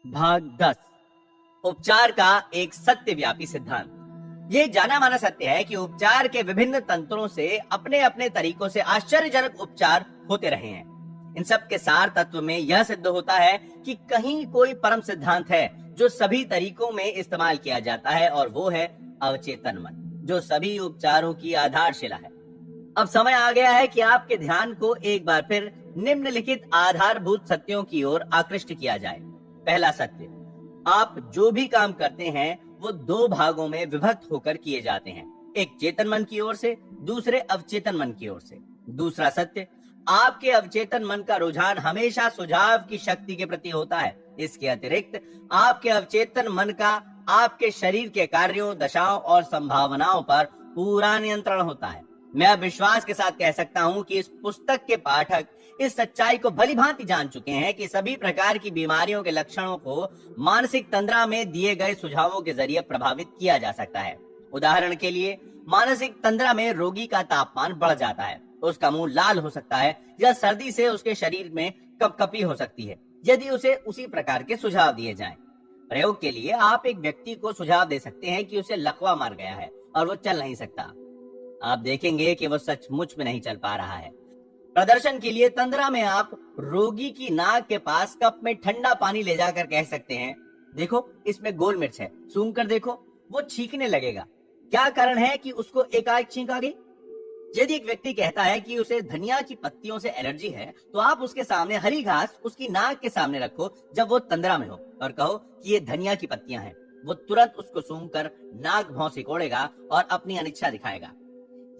भाग 10। उपचार का एक सत्यव्यापी सिद्धांत। ये जाना माना सत्य है कि उपचार के विभिन्न तंत्रों से अपने अपने तरीकों से आश्चर्यजनक उपचार होते रहे हैं। इन सब के सार तत्व में यह सिद्ध होता है कि कहीं कोई परम सिद्धांत है जो सभी तरीकों में इस्तेमाल किया जाता है, और वो है अवचेतन मन, जो सभी उपचारों की आधारशिला है। अब समय आ गया है कि आपके ध्यान को एक बार फिर निम्नलिखित आधारभूत सत्यों की ओर आकृष्ट किया जाए। पहला सत्य, आप जो भी काम करते हैं वो दो भागों में विभक्त होकर किए जाते हैं, एक चेतन मन की ओर से, दूसरे अवचेतन मन की ओर से। दूसरा सत्य, आपके अवचेतन मन का रुझान हमेशा सुझाव की शक्ति के प्रति होता है। इसके अतिरिक्त आपके अवचेतन मन का आपके शरीर के कार्यों, दशाओं और संभावनाओं पर पूरा नियंत्रण होता है। मैं अब विश्वास के साथ कह सकता हूं कि इस पुस्तक के पाठक इस सच्चाई को भली भांति जान चुके हैं कि सभी प्रकार की बीमारियों के लक्षणों को मानसिक तंद्रा में दिए गए सुझावों के जरिए प्रभावित किया जा सकता है। उदाहरण के लिए, मानसिक तंद्रा में रोगी का तापमान बढ़ जाता है, उसका मुंह लाल हो सकता है, या सर्दी से उसके शरीर में कपकपी हो सकती है, यदि उसे उसी प्रकार के सुझाव दिए जाएं। प्रयोग के लिए आप एक व्यक्ति को सुझाव दे सकते हैं कि उसे लकवा मार गया है और वो चल नहीं सकता। आप देखेंगे कि वो सचमुच में नहीं चल पा रहा है। प्रदर्शन के लिए तंद्रा में आप रोगी की नाक के पास कप में ठंडा पानी ले जाकर कह सकते हैं, देखो इसमें गोल मिर्च है, सूंघ कर देखो। वो छींकने लगेगा। क्या कारण है कि उसको एकाएक छींक आ गई? यदि एक व्यक्ति कहता है कि उसे धनिया की पत्तियों से एलर्जी है, तो आप उसके सामने हरी घास उसकी नाक के सामने रखो जब वो तंद्रा में हो, और कहो कि ये धनिया की पत्तियां हैं। वो तुरंत उसको सूंघकर नाक भौं सिकोड़ेगा और अपनी अनिच्छा दिखाएगा।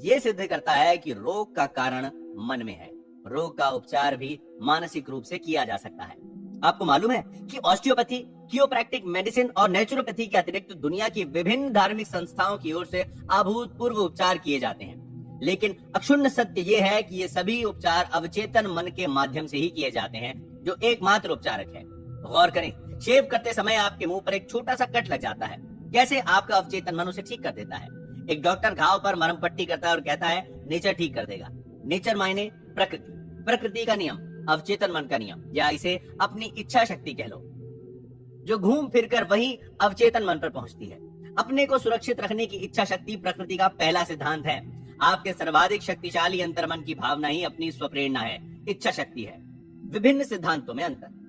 ये सिद्ध करता है कि रोग का कारण मन में है। रोग का उपचार भी मानसिक रूप से किया जा सकता है। आपको मालूम है कि ऑस्टियोपैथी, कियोप्रैक्टिक मेडिसिन और नेचुरोपैथी के अतिरिक्त दुनिया की विभिन्न धार्मिक संस्थाओं की ओर से अभूतपूर्व उपचार किए जाते हैं, लेकिन अक्षुण्ण सत्य ये है कि ये सभी उपचार अवचेतन मन के माध्यम से ही किए जाते हैं, जो एकमात्र उपचारक है। गौर करें, शेव करते समय आपके मुंह पर एक छोटा सा कट लग जाता है, कैसे आपका अवचेतन मन उसे ठीक कर देता है। एक डॉक्टर घाव पर मरहम पट्टी करता है और कहता है नेचर ठीक कर देगा। नेचर मायने प्रकृति, प्रकृति का नियम, अवचेतन मन का नियम, या इसे अपनी इच्छा शक्ति कह लो, जो घूम फिरकर वही अवचेतन मन पर पहुंचती है। अपने को सुरक्षित रखने की इच्छा शक्ति प्रकृति का पहला सिद्धांत है। आपके सर्वाधिक शक्तिशाली अंतर्मन की भावना ही अपनी स्वप्रेरणा है, इच्छा शक्ति है। विभिन्न सिद्धांतों में अंतर।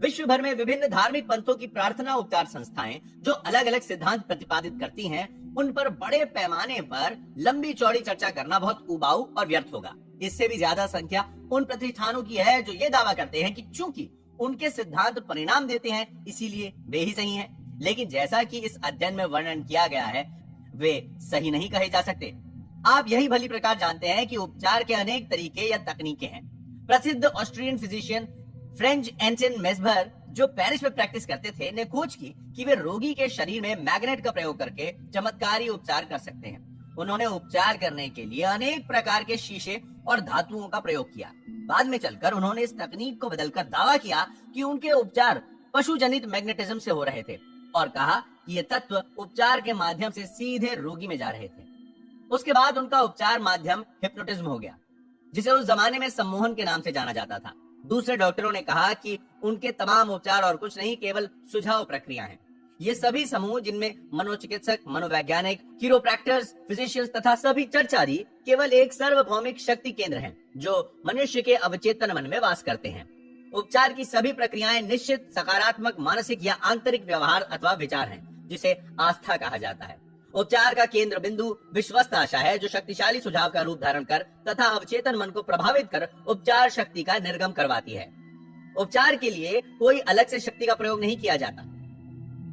विश्व भर में विभिन्न धार्मिक पंथों की प्रार्थना उपचार संस्थाएं जो अलग अलग सिद्धांत प्रतिपादित करती हैं, उन पर बड़े पैमाने पर लंबी चौड़ी चर्चा करना बहुत उबाऊ और व्यर्थ होगा। इससे भी ज्यादा संख्या उन प्रतिष्ठानों की है जो ये दावा करते हैं कि चूंकि उनके सिद्धांत परिणाम देते हैं, इसीलिए वे ही सही हैं। लेकिन जैसा कि इस अध्ययन में वर्णन किया गया है, वे सही नहीं कहे जा सकते। आप यही भली प्रकार जानते हैं कि उपचार के अनेक तरीके या तकनीकें हैं। प्रसिद्ध ऑस्ट्रियन फिजिशियन फ्रेंच एंटन मेस्बर, जो पेरिस में प्रैक्टिस करते थे, ने खोज की कि वे रोगी के शरीर में मैग्नेट का प्रयोग करके चमत्कारी उपचार कर सकते हैं। उन्होंने उपचार करने के लिए अनेक प्रकार के शीशे और धातुओं का प्रयोग किया। बाद में चलकर उन्होंने इस तकनीक को बदलकर दावा किया कि उनके उपचार पशु जनित मैग्नेटिज्म से हो रहे थे, और कहा कि ये तत्व उपचार के माध्यम से सीधे रोगी में जा रहे थे। उसके बाद उनका उपचार माध्यम हिप्नोटिज्म हो गया, जिसे उस जमाने में सम्मोहन के नाम से जाना जाता था। दूसरे डॉक्टरों ने कहा कि उनके तमाम उपचार और कुछ नहीं, केवल सुझाव प्रक्रिया हैं। ये सभी समूह, जिनमें मनोचिकित्सक, मनोवैज्ञानिक, कीरोप्रैक्टर्स, फिजिशियंस तथा सभी चर्चारी, केवल एक सार्वभौमिक शक्ति केंद्र हैं जो मनुष्य के अवचेतन मन में वास करते हैं। उपचार की सभी प्रक्रियाएं निश्चित सकारात्मक मानसिक या आंतरिक व्यवहार अथवा विचार हैं, जिसे आस्था कहा जाता है। उपचार का केंद्र बिंदु विश्वस्त आशा है, जो शक्तिशाली सुझाव का रूप धारण कर तथा अवचेतन मन को प्रभावित कर उपचार शक्ति का निर्गम करवाती है। उपचार के लिए कोई अलग से शक्ति का प्रयोग नहीं किया जाता।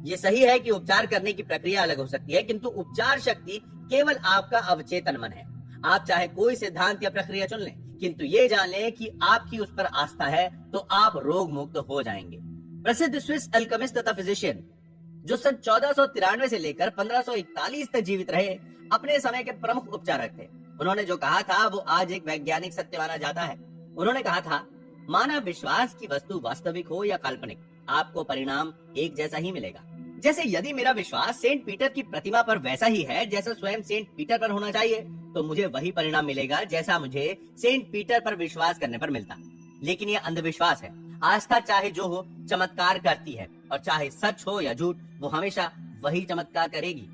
ये सही है कि उपचार करने की प्रक्रिया अलग हो सकती है, किंतु उपचार शक्ति केवल आपका अवचेतन मन है। आप चाहे कोई सिद्धांत या प्रक्रिया चुन लें, किंतु ये जान लें कि आपकी उस पर आस्था है तो आप रोग मुक्त हो जाएंगे। प्रसिद्ध स्विस अल्केमिस्ट तथा फिजिशियन, जो सन 1493 से लेकर 1541 तक जीवित रहे, अपने समय के प्रमुख उपचारक थे। उन्होंने जो कहा था वो आज एक वैज्ञानिक सत्य माना जाता है। उन्होंने कहा था, मानव विश्वास की वस्तु वास्तविक हो या काल्पनिक, आपको परिणाम एक जैसा ही मिलेगा। जैसे यदि मेरा विश्वास सेंट पीटर की प्रतिमा पर वैसा ही है जैसा स्वयं सेंट पीटर पर होना चाहिए, तो मुझे वही परिणाम मिलेगा जैसा मुझे सेंट पीटर पर विश्वास करने पर मिलता। लेकिन यह अंधविश्वास है। आस्था चाहे जो हो चमत्कार करती है, और चाहे सच हो या झूठ वो हमेशा वही चमत्कार करेगी।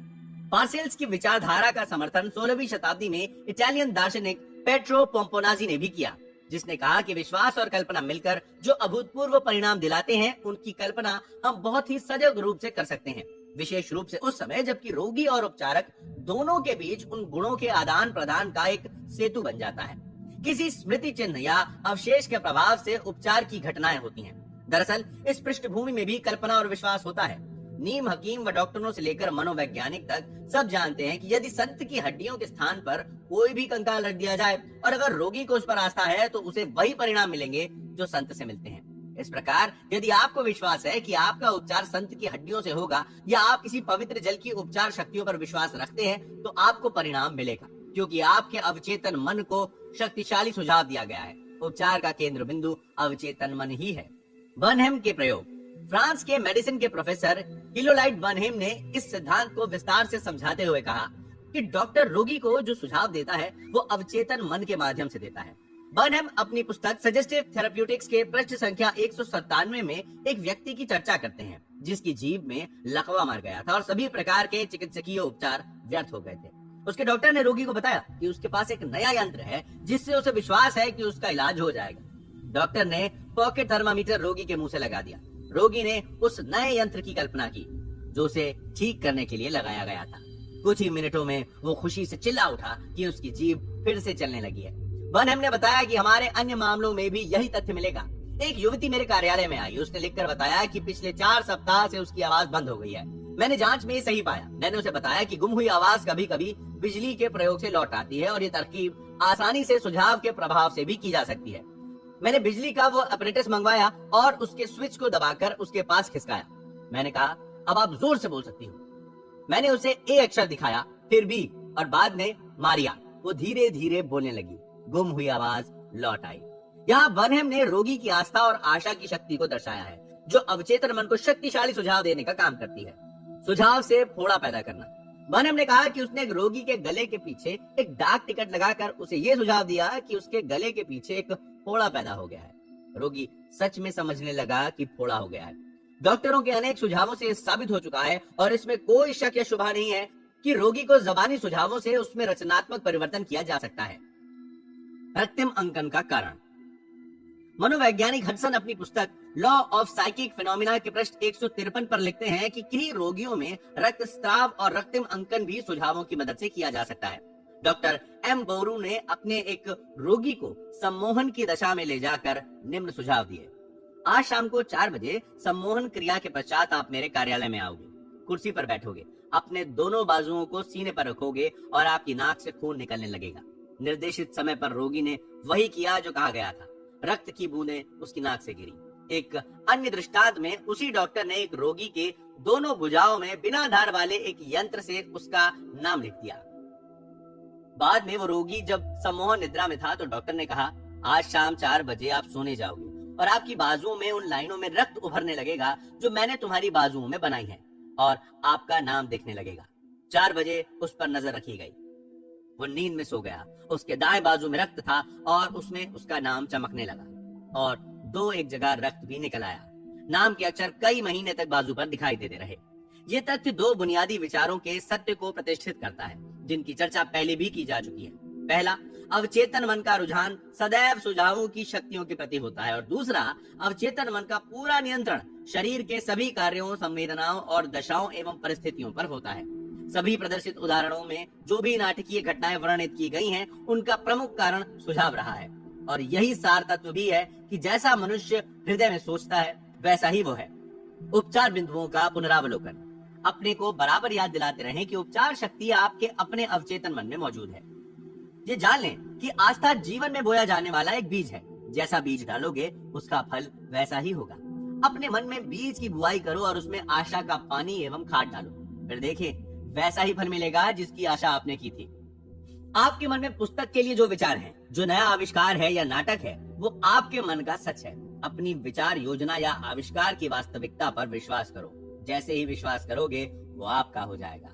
पार्सेल्स की विचारधारा का समर्थन 16वीं शताब्दी में इटालियन दार्शनिक पेट्रो पोम्पोनाजी ने भी किया, जिसने कहा कि विश्वास और कल्पना मिलकर जो अभूतपूर्व परिणाम दिलाते हैं, उनकी कल्पना हम बहुत ही सजग रूप से कर सकते हैं, विशेष रूप से उस समय जबकि रोगी और उपचारक दोनों के बीच उन गुणों के आदान प्रदान का एक सेतु बन जाता है। किसी स्मृति चिन्ह या अवशेष के प्रभाव से उपचार की घटनाएं होती हैं। दरअसल इस पृष्ठभूमि में भी कल्पना और विश्वास होता है। नीम हकीम व डॉक्टरों से लेकर मनोवैज्ञानिक तक सब जानते हैं कि यदि संत की हड्डियों के स्थान पर कोई भी कंकाल रख दिया जाए और अगर रोगी को उस पर आस्था है तो उसे वही परिणाम मिलेंगे जो संत से मिलते हैं। इस प्रकार यदि आपको विश्वास है कि आपका उपचार संत की हड्डियों से होगा या आप किसी पवित्र जल की उपचार शक्तियों पर विश्वास रखते हैं तो आपको परिणाम मिलेगा, क्योंकि आपके अवचेतन मन को शक्तिशाली सुझाव दिया गया है। उपचार का केंद्र बिंदु अवचेतन मन ही है। बर्नहेम के प्रयोग। फ्रांस के मेडिसिन के प्रोफेसर हिलोलाइट बर्नहेम ने इस सिद्धांत को विस्तार से समझाते हुए कहा कि डॉक्टर रोगी को जो सुझाव देता है वो अवचेतन मन के माध्यम से देता है। बर्नहेम अपनी पुस्तक सजेस्टिव थेराप्यूटिक्स के पृष्ठ संख्या 197 में एक व्यक्ति की चर्चा करते हैं जिसकी जीभ में लकवा मर गया था और सभी प्रकार के चिकित्सकीय उपचार व्यर्थ हो गए थे। उसके डॉक्टर ने रोगी को बताया कि उसके पास एक नया यंत्र है जिससे उसे विश्वास है कि उसका इलाज हो जाएगा। डॉक्टर ने पॉकेट थर्मामीटर रोगी के मुंह से लगा दिया। रोगी ने उस नए यंत्र की कल्पना की जो उसे ठीक करने के लिए लगाया गया था। कुछ ही मिनटों में वो खुशी से चिल्ला उठा कि उसकी जीभ फिर से चलने लगी है। बर्नहेम ने बताया कि हमारे अन्य मामलों में भी यही तथ्य मिलेगा। एक युवती मेरे कार्यालय में आई। उसने लिखकर बताया कि पिछले 4 सप्ताह से उसकी आवाज बंद हो गई है। मैंने जांच में सही पाया। मैंने उसे बताया कि गुम हुई आवाज कभी कभी बिजली के प्रयोग से लौट आती है और ये तरकीब आसानी से सुझाव के प्रभाव से भी की जा सकती है। मैंने बिजली का वो अपरेटस मंगवाया और उसके स्विच को दबाकर उसके पास खिसकाया। मैंने कहा, अब आप जोर से बोल सकती हो। मैंने उसे ए अक्षर दिखाया, फिर बी और बाद में मारिया। वो धीरे धीरे बोलने लगी। गुम हुई आवाज लौट आई। यहाँ बर्नहेम ने रोगी की आस्था और आशा की शक्ति को दर्शाया है जो अवचेतन मन को शक्तिशाली सुझाव देने का काम करती है। सुझाव से फोड़ा पैदा करना। बर्नहेम ने कहा कि उसने एक रोगी के गले के पीछे एक डाक टिकट लगाकर उसे ये सुझाव दिया कि उसके गले के पीछे एक फोड़ा पैदा हो गया है। रोगी सच में समझने लगा कि फोड़ा हो गया है। डॉक्टरों के अनेक सुझावों से साबित हो चुका है और इसमें कोई शक या शुबा नहीं है कि रोगी को जबानी सुझावों से उसमें रचनात्मक परिवर्तन किया जा सकता है। रक्तिम अंकन का कारण। मनोवैज्ञानिक हडसन अपनी पुस्तक लॉ ऑफ साइकिक फिनोमिना के पृष्ठ 153 पर लिखते हैं कि किन्हीं रोगियों में रक्तस्राव और रक्तिम अंकन भी सुझावों की मदद से किया जा सकता है। डॉक्टर एम बोरू ने अपने एक रोगी को सम्मोहन की दशा में ले जाकर निम्न सुझाव दिए। आज शाम को 4 बजे सम्मोहन क्रिया के पश्चात आप मेरे कार्यालय में आओगे। कुर्सी पर बैठोगे, अपने दोनों बाजुओं को सीने पर रखोगे और आपकी नाक से खून निकलने लगेगा। निर्देशित समय पर रोगी ने वही किया जो कहा गया था। रक्त की बूंदें उसकी नाक से गिरी। एक अन्य दृष्टांत में उसी डॉक्टर ने एक रोगी के दोनों भुजाओं में बिना धार वाले एक यंत्र से उसका नाम लिख दिया। बाद में वो रोगी जब सम्मोहन निद्रा में था तो डॉक्टर ने कहा, आज शाम 4 बजे आप सोने जाओगे और आपकी बाजुओं में उन लाइनों में रक्त उभरने लगेगा जो मैंने तुम्हारी बाजुओं में बनाई है और आपका नाम दिखने लगेगा। 4 बजे उस पर नजर रखी गई। वो नींद में सो गया। उसके दाएं बाजू में रक्त था और उसमें उसका नाम चमकने लगा और 2 एक जगह रक्त भी निकल आया। नाम के अक्षर कई महीने तक बाजू पर दिखाई देते रहे। ये तथ्य 2 बुनियादी विचारों के सत्य को प्रतिष्ठित करता है जिनकी चर्चा पहले भी की जा चुकी है। पहला, अवचेतन मन का रुझान सदैव सुझावों की शक्तियों के प्रति होता है और दूसरा, अवचेतन मन का पूरा नियंत्रण शरीर के सभी कार्यों, संवेदनाओं और दशाओं एवं परिस्थितियों पर होता है। सभी प्रदर्शित उदाहरणों में जो भी नाटकीय घटनाएं वर्णित की गई हैं, उनका प्रमुख कारण सुझाव रहा है और यही सार तत्व भी है कि जैसा मनुष्य हृदय में सोचता है वैसा ही वो है। उपचार बिंदुओं का पुनरावलोकन। अपने को बराबर याद दिलाते रहें कि उपचार शक्ति आपके अपने अवचेतन मन में मौजूद है। ये जान लें कि आस्था जीवन में बोया जाने वाला एक बीज है। जैसा बीज डालोगे उसका फल वैसा ही होगा। अपने मन में बीज की बुआई करो और उसमें आशा का पानी एवं खाद डालो, फिर देखिए वैसा ही फल मिलेगा जिसकी आशा आपने की थी। आपके मन में पुस्तक के लिए जो विचार है, जो नया आविष्कार है या नाटक है, वो आपके मन का सच है। अपनी विचार योजना या आविष्कार की वास्तविकता पर विश्वास करो। जैसे ही विश्वास करोगे वो आपका हो जाएगा।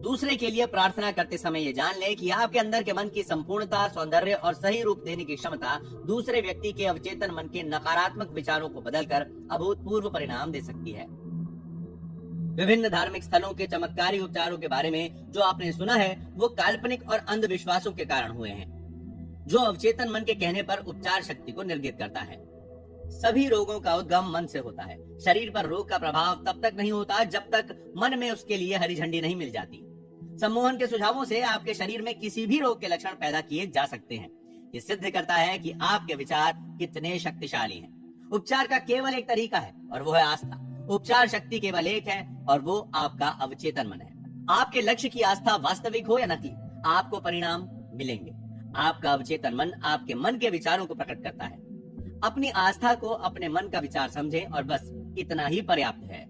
दूसरे के लिए प्रार्थना करते समय ये जान ले कि आपके अंदर के मन की संपूर्णता, सौंदर्य और सही रूप देने की क्षमता दूसरे व्यक्ति के अवचेतन मन के नकारात्मक विचारों को बदलकर अभूतपूर्व परिणाम दे सकती है। विभिन्न धार्मिक स्थलों के चमत्कारी उपचारों के बारे में जो आपने सुना है वो काल्पनिक और अंधविश्वासों के कारण हुए हैं, जो अवचेतन मन के कहने पर उपचार शक्ति को निर्गित करता है। सभी रोगों का उद्गम मन से होता है। शरीर पर रोग का प्रभाव तब तक नहीं होता जब तक मन में उसके लिए हरी झंडी नहीं मिल जाती। सम्मोहन के सुझावों से आपके शरीर में किसी भी रोग के लक्षण पैदा किए जा सकते हैं। ये सिद्ध करता है कि आपके विचार कितने शक्तिशाली हैं। उपचार का केवल एक तरीका है और वो है आस्था। उपचार शक्ति केवल एक है और वो आपका अवचेतन मन है। आपके लक्ष्य की आस्था वास्तविक हो या नकली, आपको परिणाम मिलेंगे। आपका अवचेतन मन आपके मन के विचारों को प्रकट करता है। अपनी आस्था को अपने मन का विचार समझें और बस इतना ही पर्याप्त है।